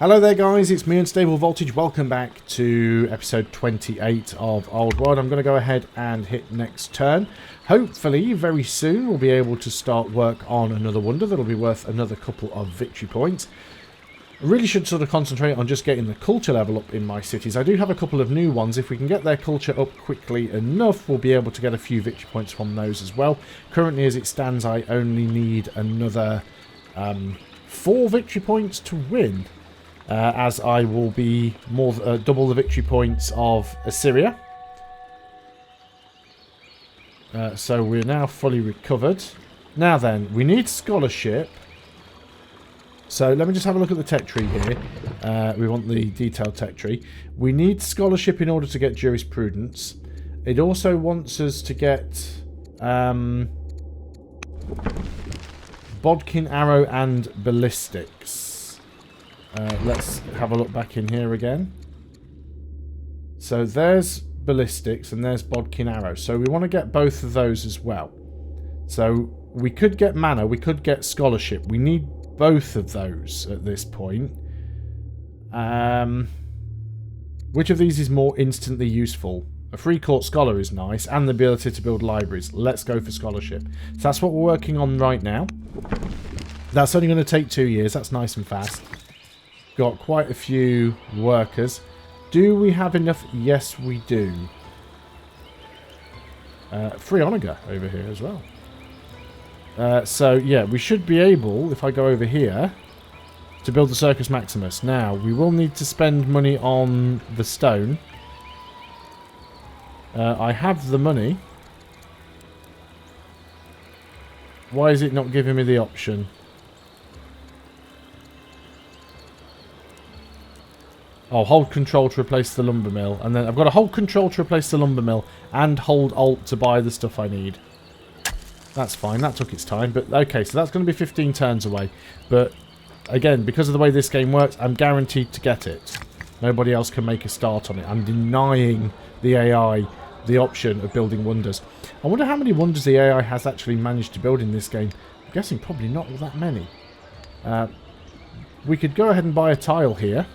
Hello there guys, it's me Unstable Voltage. Welcome back to episode 28 of Old World. I'm going to go ahead and hit next turn. Hopefully very soon we'll be able to start work on another wonder that'll be worth another couple of victory points. I really should sort of concentrate on just getting the culture level up in my cities. I do have a couple of new ones. If we can get their culture up quickly enough, we'll be able to get a few victory points from those as well. Currently as it stands, I only need another 4 victory points to win. As I will be double the victory points of Assyria. So we're now fully recovered. Now then, we need scholarship. So let me just have a look at the tech tree here. We want the detailed tech tree. We need scholarship in order to get jurisprudence. It also wants us to get bodkin arrow and ballistics. Let's have a look back in here again. So there's ballistics and there's bodkin arrow. So we want to get both of those as well. So we could get mana, we could get scholarship. We need both of those at this point. Which of these is more instantly useful? A free court scholar is nice, and the ability to build libraries. Let's go for scholarship. So that's what we're working on right now. That's only going to take 2 years. That's nice and fast. Got quite a few workers. Do we have enough? Yes, we do. Free Onager over here as well. So, yeah, we should be able, if I go over here, to build the Circus Maximus. Now, we will need to spend money on the stone. I have the money. Why is it not giving me the option? Oh, hold control to replace the lumber mill. And then I've got to hold control to replace the lumber mill and hold alt to buy the stuff I need. That's fine. That took its time. But okay, so that's going to be 15 turns away. But again, because of the way this game works, I'm guaranteed to get it. Nobody else can make a start on it. I'm denying the AI the option of building wonders. I wonder how many wonders the AI has actually managed to build in this game. I'm guessing probably not that many. We could go ahead and buy a tile here,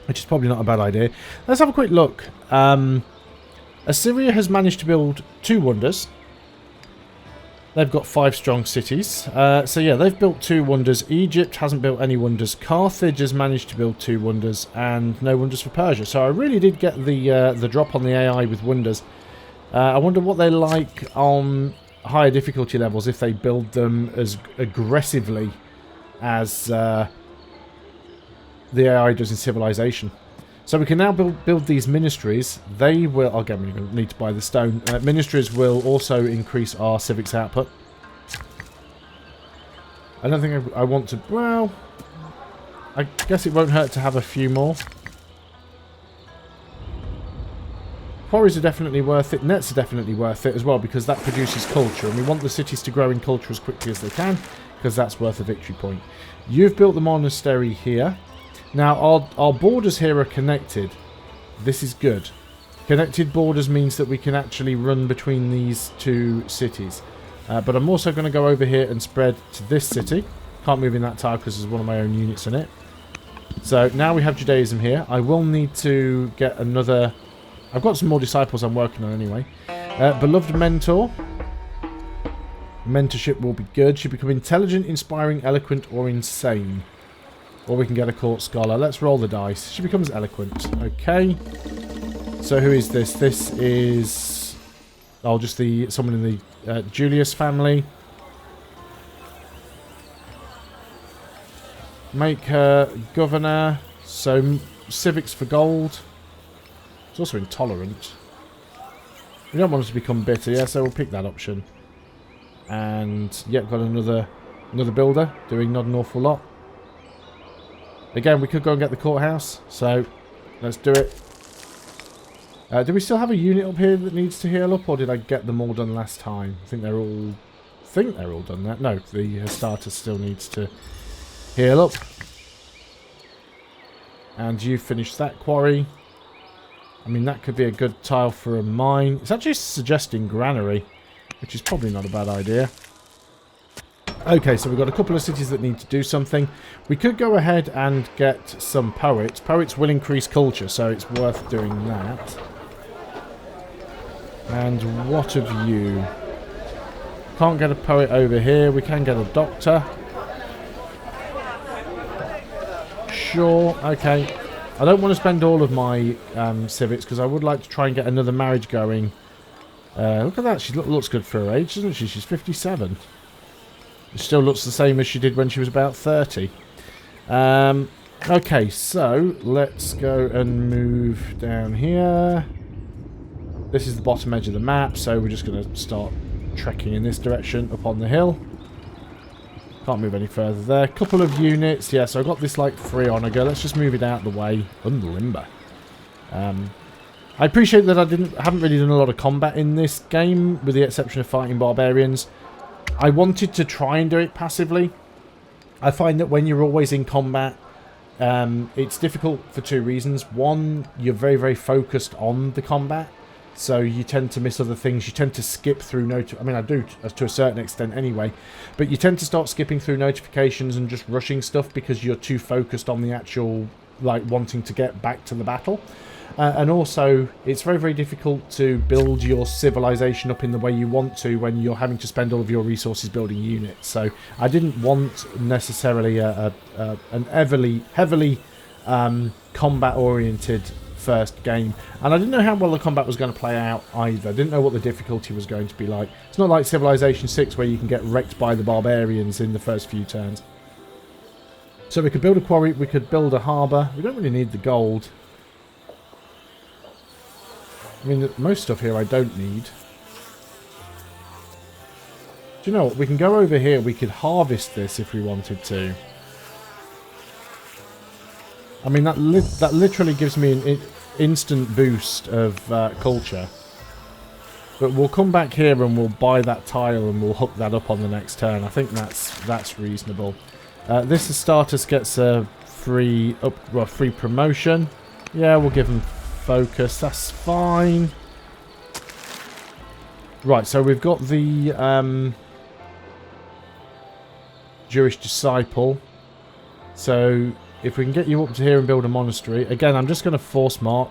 which is probably not a bad idea. Let's have a quick look. Assyria has managed to build 2 wonders. They've got 5 strong cities. So yeah, they've built 2 wonders. Egypt hasn't built any wonders. Carthage has managed to build 2 wonders, and no wonders for Persia. So I really did get the drop on the AI with wonders. I wonder what they like on higher difficulty levels if they build them as aggressively as the AI does in Civilization. So we can now build these ministries. They will... Again, we're going to need to buy the stone. Ministries will also increase our civics output. I don't think I want to... Well, I guess it won't hurt to have a few more. Quarries are definitely worth it. Nets are definitely worth it as well, because that produces culture. And we want the cities to grow in culture as quickly as they can, because that's worth a victory point. You've built the monastery here. Now, our borders here are connected. This is good. Connected borders means that we can actually run between these 2 cities. But I'm also going to go over here and spread to this city. Can't move in that tile because there's one of my own units in it. So now we have Judaism here. I will need to get another... I've got some more disciples I'm working on anyway. Beloved mentor. Mentorship will be good. Should become intelligent, inspiring, eloquent, or insane. Or we can get a court scholar. Let's roll the dice. She becomes eloquent. Okay. So who is this? This is... Oh, just someone in the Julius family. Make her governor. So civics for gold. It's also intolerant. We don't want her to become bitter, yeah, so we'll pick that option. And, yep, got another builder doing not an awful lot. Again, we could go and get the courthouse, so let's do it. Do we still have a unit up here that needs to heal up, or did I get them all done last time? I think they're all done that. No, the starter still needs to heal up. And you finished that quarry. I mean, that could be a good tile for a mine. It's actually suggesting granary, which is probably not a bad idea. Okay, so we've got a couple of cities that need to do something. We could go ahead and get some poets. Poets will increase culture, so it's worth doing that. And what of you? Can't get a poet over here. We can get a doctor. Sure, okay. I don't want to spend all of my civics because I would like to try and get another marriage going. Look at that. She looks good for her age, doesn't she? She's 57. She still looks the same as she did when she was about 30. Okay, so let's go and move down here. This is the bottom edge of the map, so we're just going to start trekking in this direction up on the hill. Can't move any further there. Couple of units. Yeah, so I've got this like 3 on a go. Let's just move it out of the way. Unlimber. I appreciate that I haven't really done a lot of combat in this game, with the exception of fighting barbarians. I wanted to try and do it passively. I find that when you're always in combat, it's difficult for 2 reasons. One, you're very, very focused on the combat, so you tend to miss other things. You tend to skip through I mean, I do to a certain extent anyway, but you tend to start skipping through notifications and just rushing stuff because you're too focused on the actual, like, wanting to get back to the battle. And also, it's very, very difficult to build your civilization up in the way you want to when you're having to spend all of your resources building units. So I didn't want necessarily an heavily combat-oriented first game. And I didn't know how well the combat was going to play out either. I didn't know what the difficulty was going to be like. It's not like Civilization 6 where you can get wrecked by the barbarians in the first few turns. So we could build a quarry, we could build a harbour. We don't really need the gold. I mean, most stuff here I don't need. Do you know what? We can go over here. We could harvest this if we wanted to. I mean, that literally gives me an instant boost of culture. But we'll come back here and we'll buy that tile and we'll hook that up on the next turn. I think that's reasonable. This Astartes gets a free promotion. Yeah, we'll give him focus. That's fine. Right, so we've got the Jewish disciple. So if we can get you up to here and build a monastery. Again, I'm just going to force march.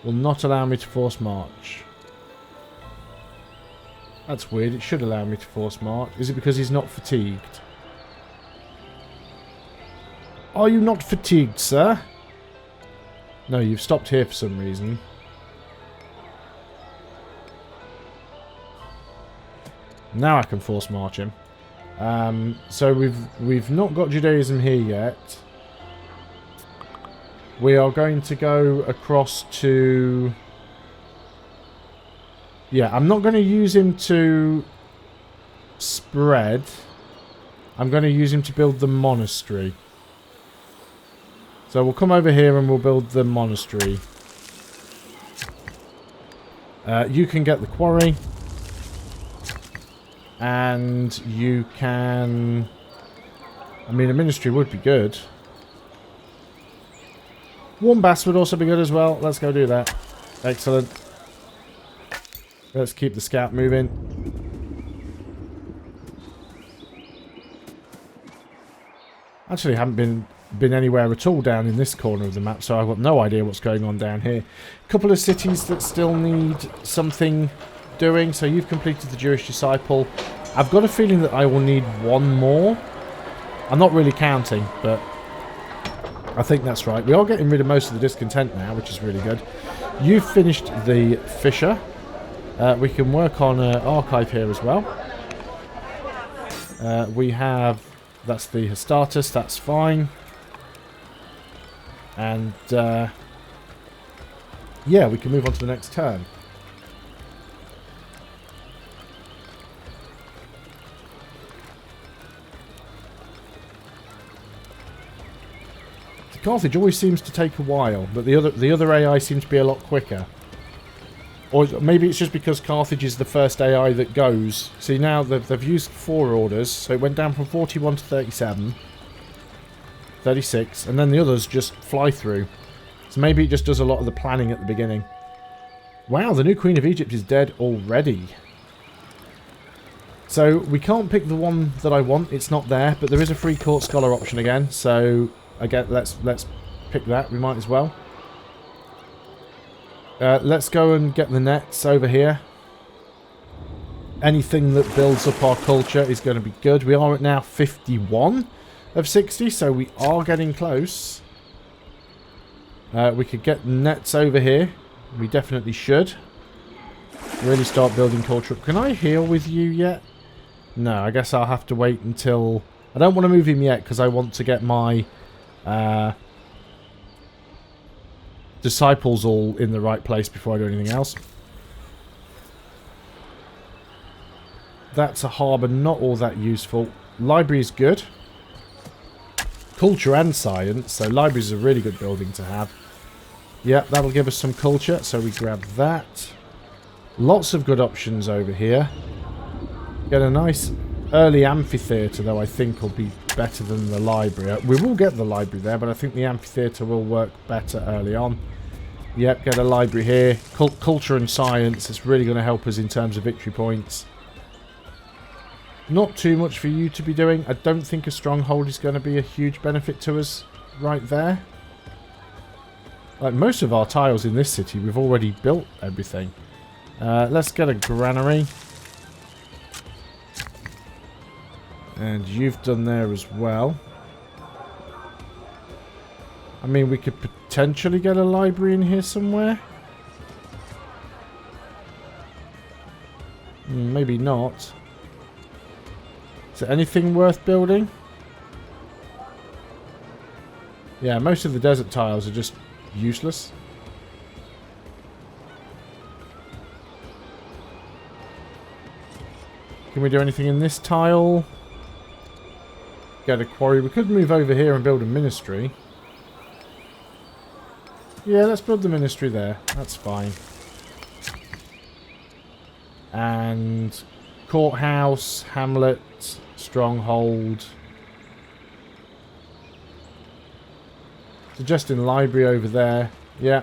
Will not allow me to force march. That's weird. It should allow me to force march. Is it because he's not fatigued? Are you not fatigued, sir? No, you've stopped here for some reason. Now I can force march him. So we've not got Judaism here yet. We are going to go across to... Yeah, I'm not going to use him to spread. I'm going to use him to build the monastery. So we'll come over here and we'll build the monastery. You can get the quarry. And you can... I mean, a ministry would be good. Warm baths would also be good as well. Let's go do that. Excellent. Let's keep the scout moving. Actually, haven't been anywhere at all down in this corner of the map, so I've got no idea what's going on down here. A couple of cities that still need something doing. So you've completed the Jewish disciple. I've got a feeling that I will need one more. I'm not really counting, but I think that's right. We are getting rid of most of the discontent now, which is really good. You've finished the Fisher. We can work on archive here as well. We have... That's the Astartes. That's fine. And, yeah, we can move on to the next turn. Carthage always seems to take a while, but the other AI seems to be a lot quicker. Or maybe it's just because Carthage is the first AI that goes. See, now they've used 4 orders, so it went down from 41 to 37, 36, and then the others just fly through. So maybe it just does a lot of the planning at the beginning. Wow, the new Queen of Egypt is dead already. So we can't pick the one that I want. It's not there, but there is a free court scholar option again. So again, let's pick that. We might as well. Let's go and get the nets over here. Anything that builds up our culture is going to be good. We are at now 51 of 60, so we are getting close. We could get nets over here. We definitely should. Really start building culture up. Can I heal with you yet? No, I guess I'll have to wait until... I don't want to move him yet because I want to get my disciples all in the right place before I do anything else. That's a harbour, not all that useful. Library is good. Culture and science, so library is a really good building to have. Yep, that'll give us some culture, so we grab that. Lots of good options over here. Get a nice early amphitheatre, though I think will be better than the library. We will get the library there, but I think the amphitheatre will work better early on. Yep, get a library here. Culture and science, it's really going to help us in terms of victory points. Not too much for you to be doing. I don't think a stronghold is going to be a huge benefit to us right there. Like most of our tiles in this city, we've already built everything. Let's get a granary. And you've done there as well. I mean, we could potentially get a library in here somewhere. Maybe not. Is there anything worth building? Yeah, most of the desert tiles are just useless. Can we do anything in this tile? Get a quarry. We could move over here and build a ministry. Yeah, let's build the ministry there. That's fine. And courthouse, hamlet, stronghold. Suggesting library over there. Yeah,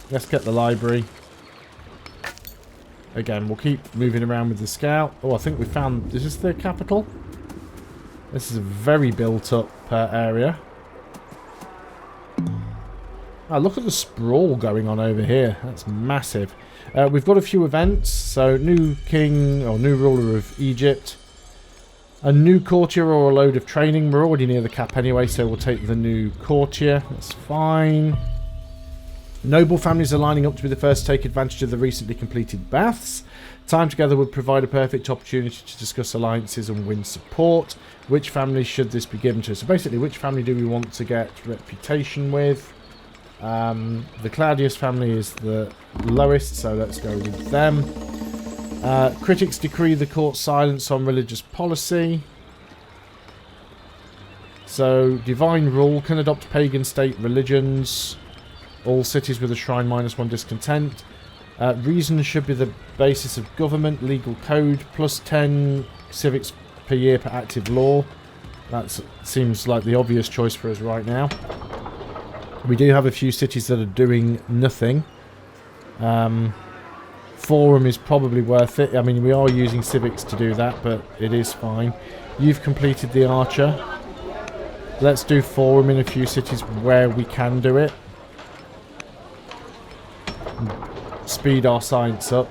let's get the library. Again, we'll keep moving around with the scout. Oh, I think we found... Is this the capital? This is a very built-up area. Oh, look at the sprawl going on over here. That's massive. We've got a few events. So, new king or new ruler of Egypt. A new courtier or a load of training. We're already near the cap anyway, so we'll take the new courtier. That's fine. Noble families are lining up to be the first to take advantage of the recently completed baths. Time together would provide a perfect opportunity to discuss alliances and win support. Which family should this be given to? So basically, which family do we want to get reputation with? The Claudius family is the lowest, so let's go with them. Critics decree the court's silence on religious policy. So, divine rule can adopt pagan state religions. All cities with a shrine -1 discontent. Reason should be the basis of government. Legal code +10 civics per year per active law. That seems like the obvious choice for us right now. We do have a few cities that are doing nothing. Forum is probably worth it. I mean, we are using civics to do that, but it is fine. You've completed the archer. Let's do forum in a few cities where we can do it. Speed our science up.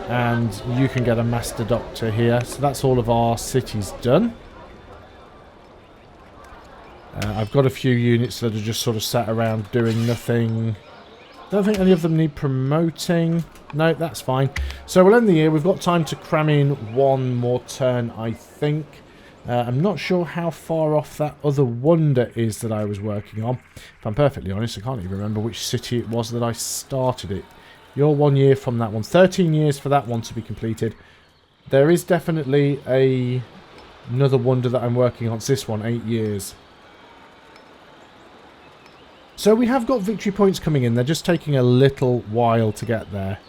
And you can get a master doctor here. So that's all of our cities done. I've got a few units that are just sort of sat around doing nothing. Don't think any of them need promoting. No, that's fine. So we'll end the year. We've got time to cram in one more turn, I think. I'm not sure how far off that other wonder is that I was working on. If I'm perfectly honest, I can't even remember which city it was that I started it. You're 1 year from that one. 13 years for that one to be completed. There is definitely another wonder that I'm working on. It's this one, 8 years. So we have got victory points coming in. They're just taking a little while to get there.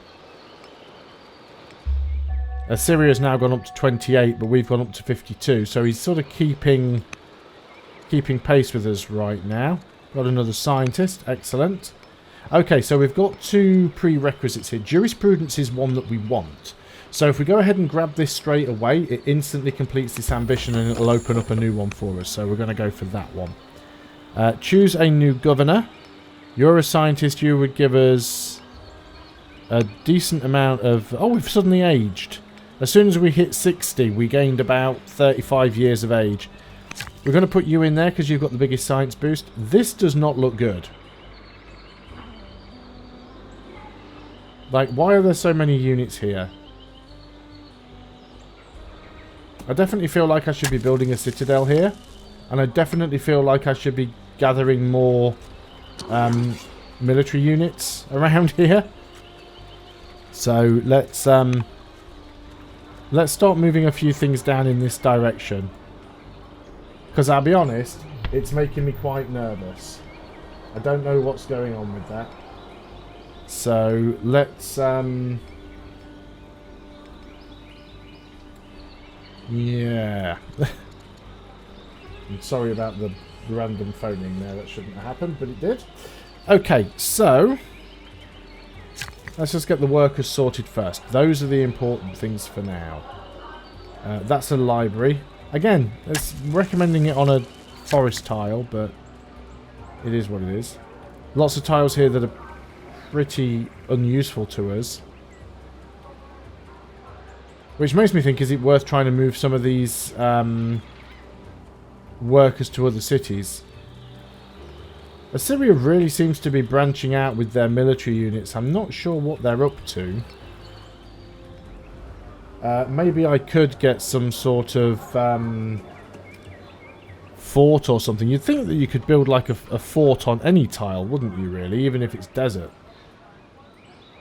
Assyria's now gone up to 28, but we've gone up to 52. So he's sort of keeping pace with us right now. Got another scientist. Excellent. Okay, so we've got 2 prerequisites here. Jurisprudence is one that we want. So if we go ahead and grab this straight away, it instantly completes this ambition and it'll open up a new one for us. So we're going to go for that one. Choose a new governor. You're a scientist. You would give us a decent amount of... Oh, we've suddenly aged. As soon as we hit 60, we gained about 35 years of age. We're going to put you in there because you've got the biggest science boost. This does not look good. Like, why are there so many units here? I definitely feel like I should be building a citadel here. And I definitely feel like I should be gathering more military units around here. So let's start moving a few things down in this direction. Because I'll be honest, it's making me quite nervous. I don't know what's going on with that. So let's yeah. I'm sorry about the random phoning there. That shouldn't have happened, but it did. Okay, so let's just get the workers sorted first. Those are the important things for now. That's a library. Again, it's recommending it on a forest tile, but it is what it is. Lots of tiles here that are pretty unuseful to us. Which makes me think, is it worth trying to move some of these workers to other cities? Assyria really seems to be branching out with their military units. I'm not sure what they're up to. Maybe I could get some sort of fort or something. You'd think that you could build like a fort on any tile, wouldn't you really? Even if it's desert.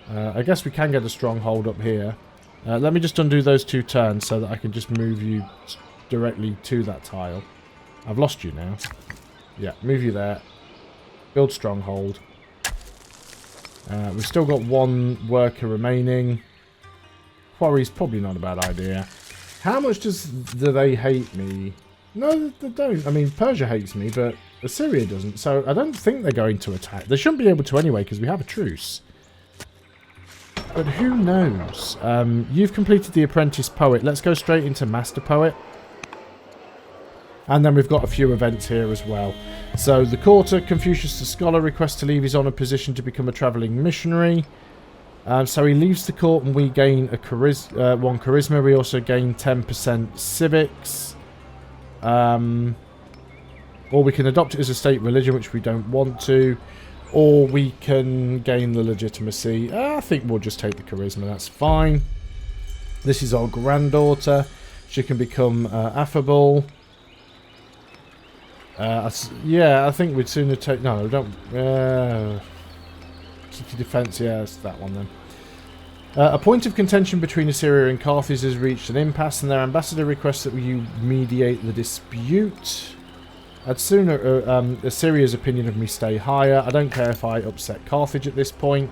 I guess we can get a stronghold up here. Let me just undo those 2 turns so that I can just move you directly to that tile. I've lost you now. Yeah, move you there. Build stronghold. We've still got 1 worker remaining. Quarry's probably not a bad idea. How much do they hate me? No, they don't. I mean, Persia hates me, but Assyria doesn't. So I don't think they're going to attack. They shouldn't be able to anyway because we have a truce. But who knows? You've completed the Apprentice Poet. Let's go straight into Master Poet. And then we've got a few events here as well. So the Quarter, Confucius the Scholar requests to leave his honoured position to become a travelling missionary. So he leaves the court and we gain a 1 charisma. We also gain 10% civics. Or we can adopt it as a state religion, which we don't want to. Or we can gain the legitimacy. I think we'll just take the charisma. That's fine. This is our granddaughter. She can become affable. Yeah, I think we'd sooner take... No, don't... City defense, yeah, it's that one then. A point of contention between Assyria and Carthage has reached an impasse, and their ambassador requests that you mediate the dispute. I'd sooner Assyria's opinion of me stay higher. I don't care if I upset Carthage at this point.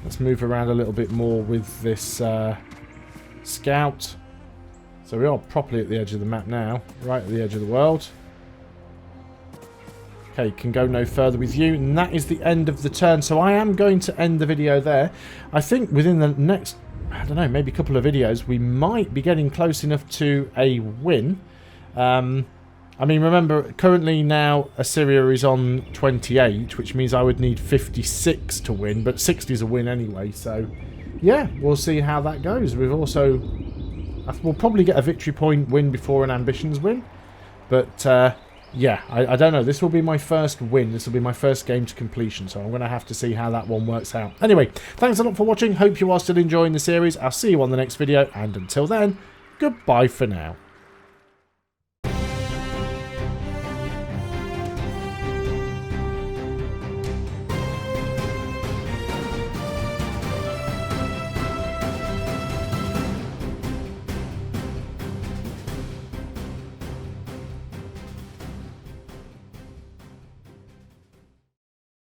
Let's move around a little bit more with this scout. So we are properly at the edge of the map now. Right at the edge of the world. Okay, can go no further with you. And that is the end of the turn. So I am going to end the video there. I think within the next, I don't know, maybe a couple of videos, we might be getting close enough to a win. I mean, remember, currently now Assyria is on 28, which means I would need 56 to win, but 60 is a win anyway, so yeah, we'll see how that goes. We've also... We'll probably get a victory point win before an ambitions win, but yeah, I don't know. This will be my first win. This will be my first game to completion, so I'm going to have to see how that one works out. Anyway, thanks a lot for watching. Hope you are still enjoying the series. I'll see you on the next video, and until then, goodbye for now.